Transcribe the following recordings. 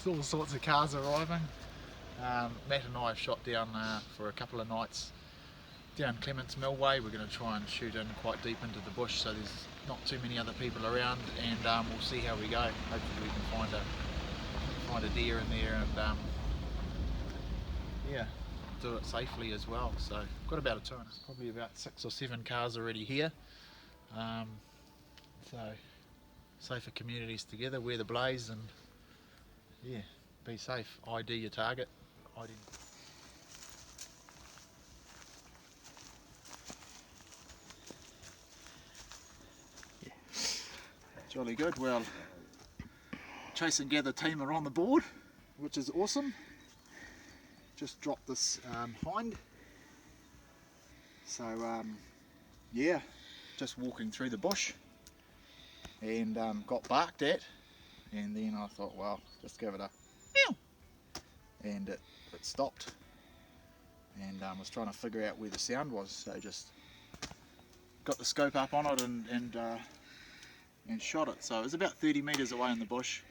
all sorts of cars arriving. Matt and I have shot down for a couple of nights down Clements Millway. We're going to try and shoot in quite deep into the bush, so there's not too many other people around, and we'll see how we go. Hopefully we can find a deer in there and yeah, do it safely as well. So we've got about probably about 6 or 7 cars already here. So safer communities together, wear the blaze, and yeah, be safe. ID your target. Jolly good. Well, Chase and Gather team are on the board, which is awesome. Just dropped this hind. So yeah, just walking through the bush and got barked at, and then I thought, well, just give it a meow, and it stopped, and was trying to figure out where the sound was, so just got the scope up on it and shot it. So it was about 30 metres away in the bush.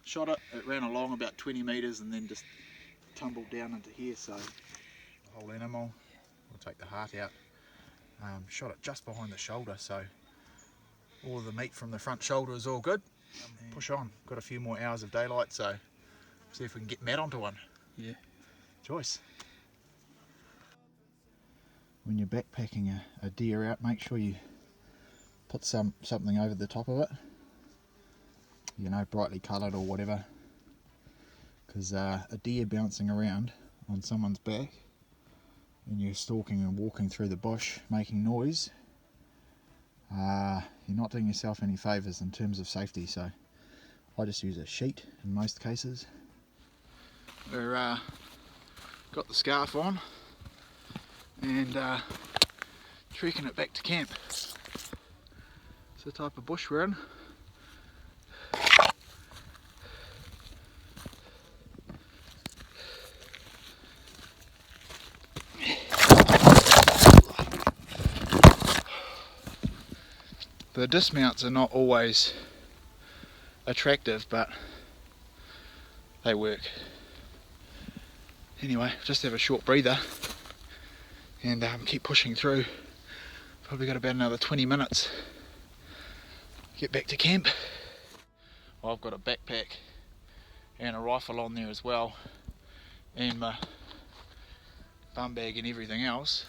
Shot it, it ran along about 20 metres and then just tumbled down into here. So the whole animal, we'll take the heart out. Shot it just behind the shoulder, so all of the meat from the front shoulder is all good. Push on, got a few more hours of daylight, so see if we can get Matt onto one. Yeah. Joyce. When you're backpacking a deer out, make sure you put something over the top of it, you know, brightly coloured or whatever, because a deer bouncing around on someone's back and you're stalking and walking through the bush making noise, you're not doing yourself any favours in terms of safety. So I just use a sheet in most cases. We're got the scarf on and trekking it back to camp. It's the type of bush we're in. The dismounts are not always attractive, but they work. Anyway, just have a short breather and keep pushing through. Probably got about another 20 minutes. Get back to camp. Well, I've got a backpack and a rifle on there as well, and my bum bag and everything else.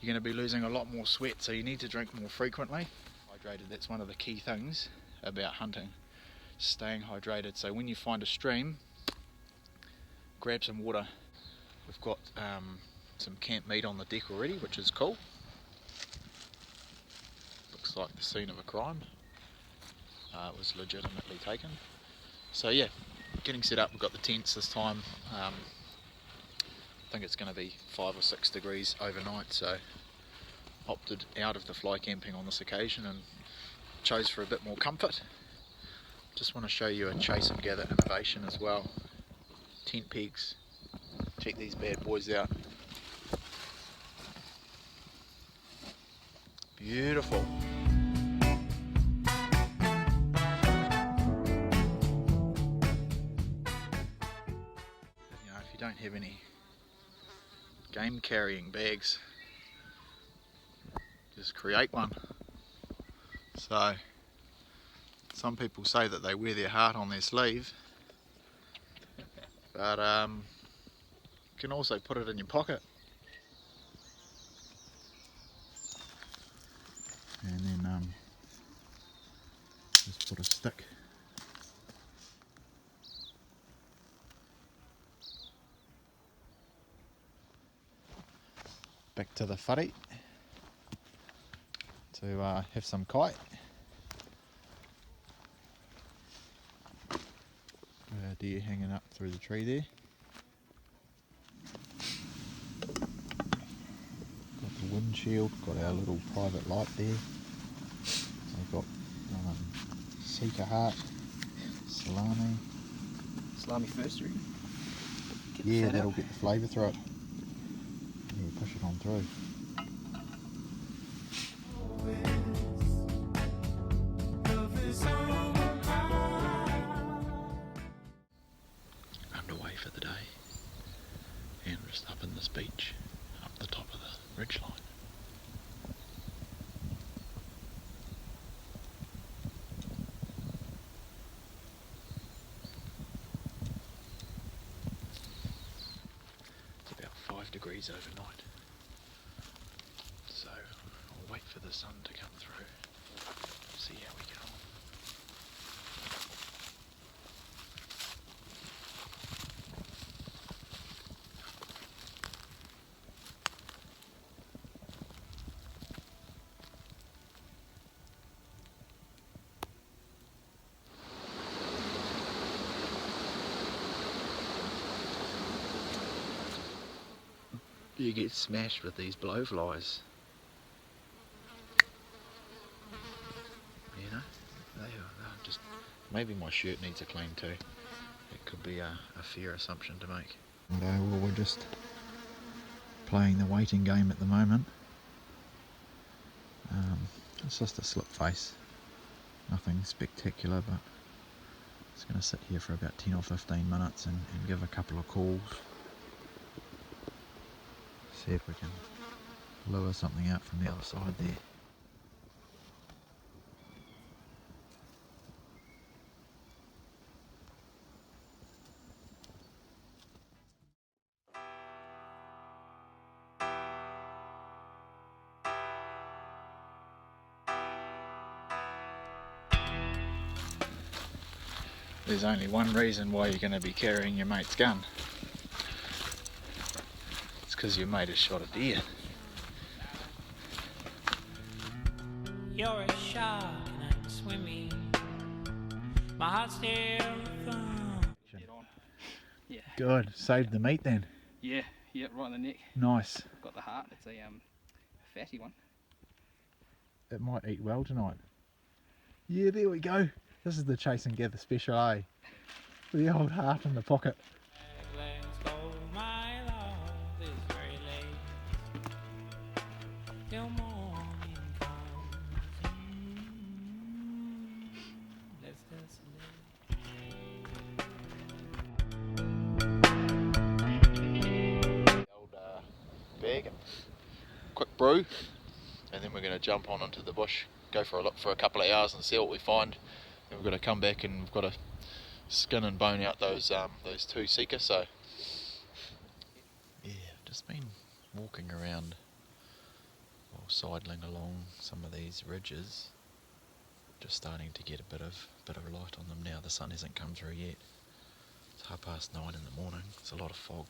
You're going to be losing a lot more sweat, so you need to drink more frequently. Hydrated, that's one of the key things about hunting, staying hydrated. So when you find a stream, grab some water. We've got some camp meat on the deck already, which is cool. Looks like the scene of a crime. It was legitimately taken. So yeah, getting set up. We've got the tents this time. I think it's going to be 5 or 6 degrees overnight, so opted out of the fly camping on this occasion and chose for a bit more comfort. Just want to show you a Chase and Gather innovation as well. Tent pegs. Check these bad boys out. Beautiful. If you don't have any game carrying bags, just create one. So some people say that they wear their heart on their sleeve, but you can also put it in your pocket. And then just put a stick back to the whare to have some kite. A deer hanging up through the tree there. Got the windshield, got our little private light there. We've got Sika heart, salami. Salami first, or yeah, that'll get the flavour through it. Yeah, push it on through. away for the day, and we're just up in this beach, up the top of the ridgeline. It's about 5 degrees overnight, so I'll wait for the sun to come through, see how we get on. You get smashed with these blowflies. You know, they're just, maybe my shirt needs a clean too. It could be a fair assumption to make. Well, we're just playing the waiting game at the moment. It's just a slip face, nothing spectacular, but it's going to sit here for about 10 or 15 minutes and give a couple of calls. See if we can lure something out from the other side there. There's only one reason why you're going to be carrying your mate's gun. It's because your mate has shot a deer. You're a shark and I'm swimming. My heart's still thumb. Yeah. Good, saved the meat then. Yeah, right in the neck. Nice. Got the heart. It's a fatty one. It might eat well tonight. Yeah, there we go. This is the chase and gather special, eh? The old heart in the pocket. Let's go, my love, it's very late. Till morning comes. Let's The old bag, quick brew, and then we're going to jump on into the bush, go for a look for a couple of hours and see what we find. Then we've got to come back and we've got to skin and bone out those 2 Sika. So yeah, just been walking around or sidling along some of these ridges, just starting to get a bit of light on them now. The sun hasn't come through yet. It's 9:30 in the morning. It's a lot of fog.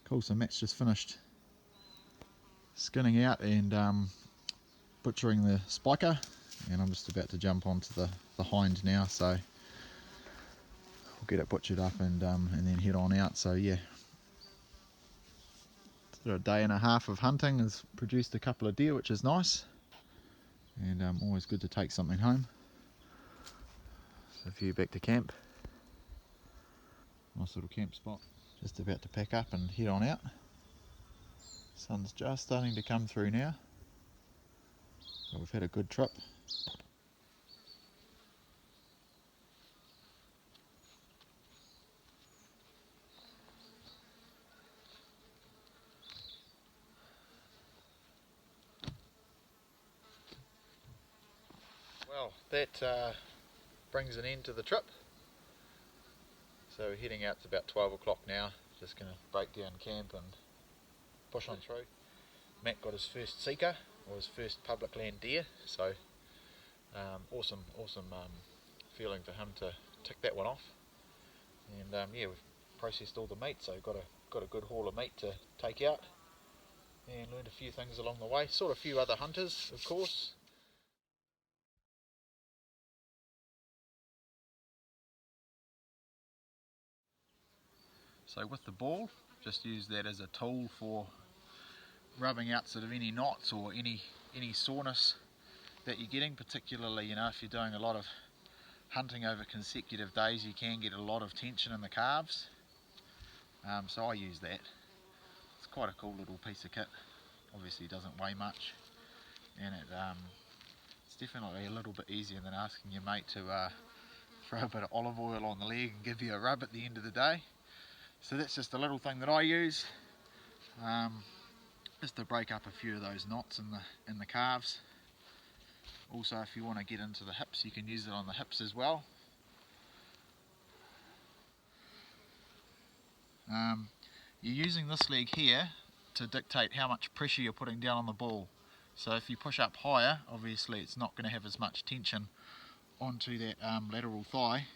Cool, so Matt's just finished skinning out and butchering the spiker, and I'm just about to jump onto the hind now, so we'll get it butchered up and then head on out. So yeah, sort of a day and a half of hunting has produced a couple of deer, which is nice, and always good to take something home. So a few back to camp. Nice little camp spot. Just about to pack up and head on out. Sun's just starting to come through now, so we've had a good trip. Well, that brings an end to the trip. So we're heading out to about 12 o'clock now. Just going to break down camp and push on through. Matt got his first Sika, or his first public land deer, so awesome feeling for him to tick that one off. And yeah, we've processed all the meat, so got a good haul of meat to take out, and learned a few things along the way. Saw a few other hunters, of course. So with the ball, just use that as a tool for rubbing out sort of any knots or any soreness that you're getting, particularly, you know, if you're doing a lot of hunting over consecutive days, you can get a lot of tension in the calves. So I use that. It's quite a cool little piece of kit. Obviously it doesn't weigh much, and it's definitely a little bit easier than asking your mate to throw a bit of olive oil on the leg and give you a rub at the end of the day. So that's just a little thing that I use, just to break up a few of those knots in the calves. Also, if you want to get into the hips, you can use it on the hips as well. You're using this leg here to dictate how much pressure you're putting down on the ball. So if you push up higher, obviously it's not going to have as much tension onto that lateral thigh.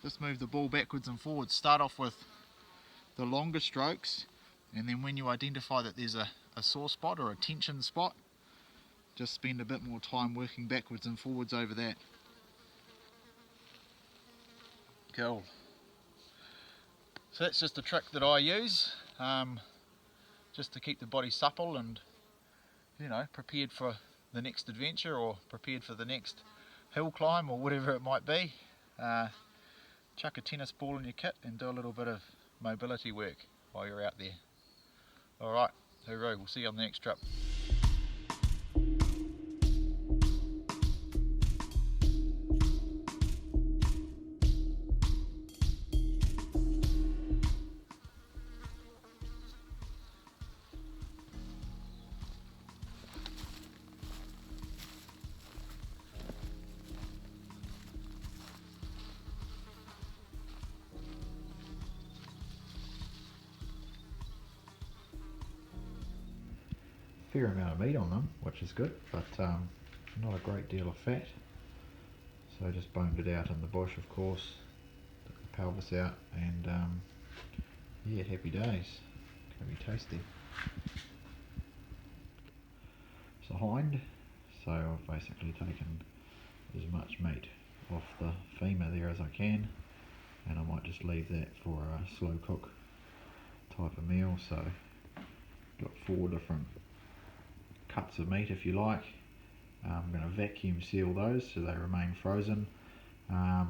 Just move the ball backwards and forwards. Start off with the longer strokes, and then when you identify that there's a sore spot or a tension spot, just spend a bit more time working backwards and forwards over that. Cool. So that's just a trick that I use, just to keep the body supple and, you know, prepared for the next adventure or prepared for the next hill climb or whatever it might be. Chuck a tennis ball in your kit and do a little bit of mobility work while you're out there. Alright, hooroo, we'll see you on the next trip. Fair amount of meat on them, which is good, but not a great deal of fat. So I just boned it out in the bush, of course, took the pelvis out, and yeah, happy days. Gonna be tasty. It's a hind, so I've basically taken as much meat off the femur there as I can, and I might just leave that for a slow cook type of meal. So got 4 different cuts of meat, if you like. I'm going to vacuum seal those so they remain frozen.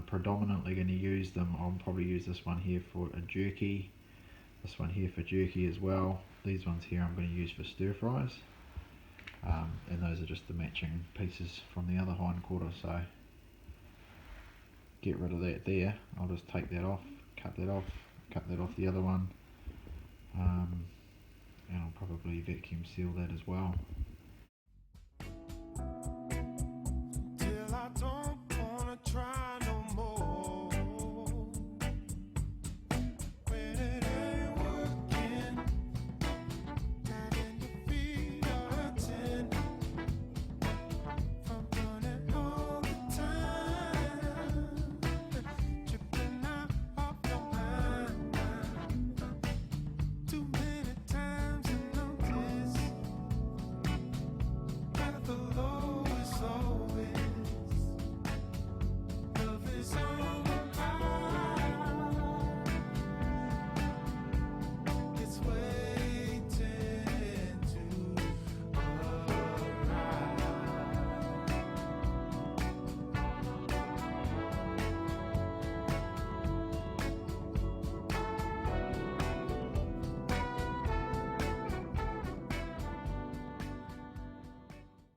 Predominantly going to use them, I'll probably use this one here for a jerky, this one here for jerky as well. These ones here I'm going to use for stir fries, and those are just the matching pieces from the other hind quarter. So get rid of that there. I'll just take that off, cut that off the other one, and I'll probably vacuum seal that as well.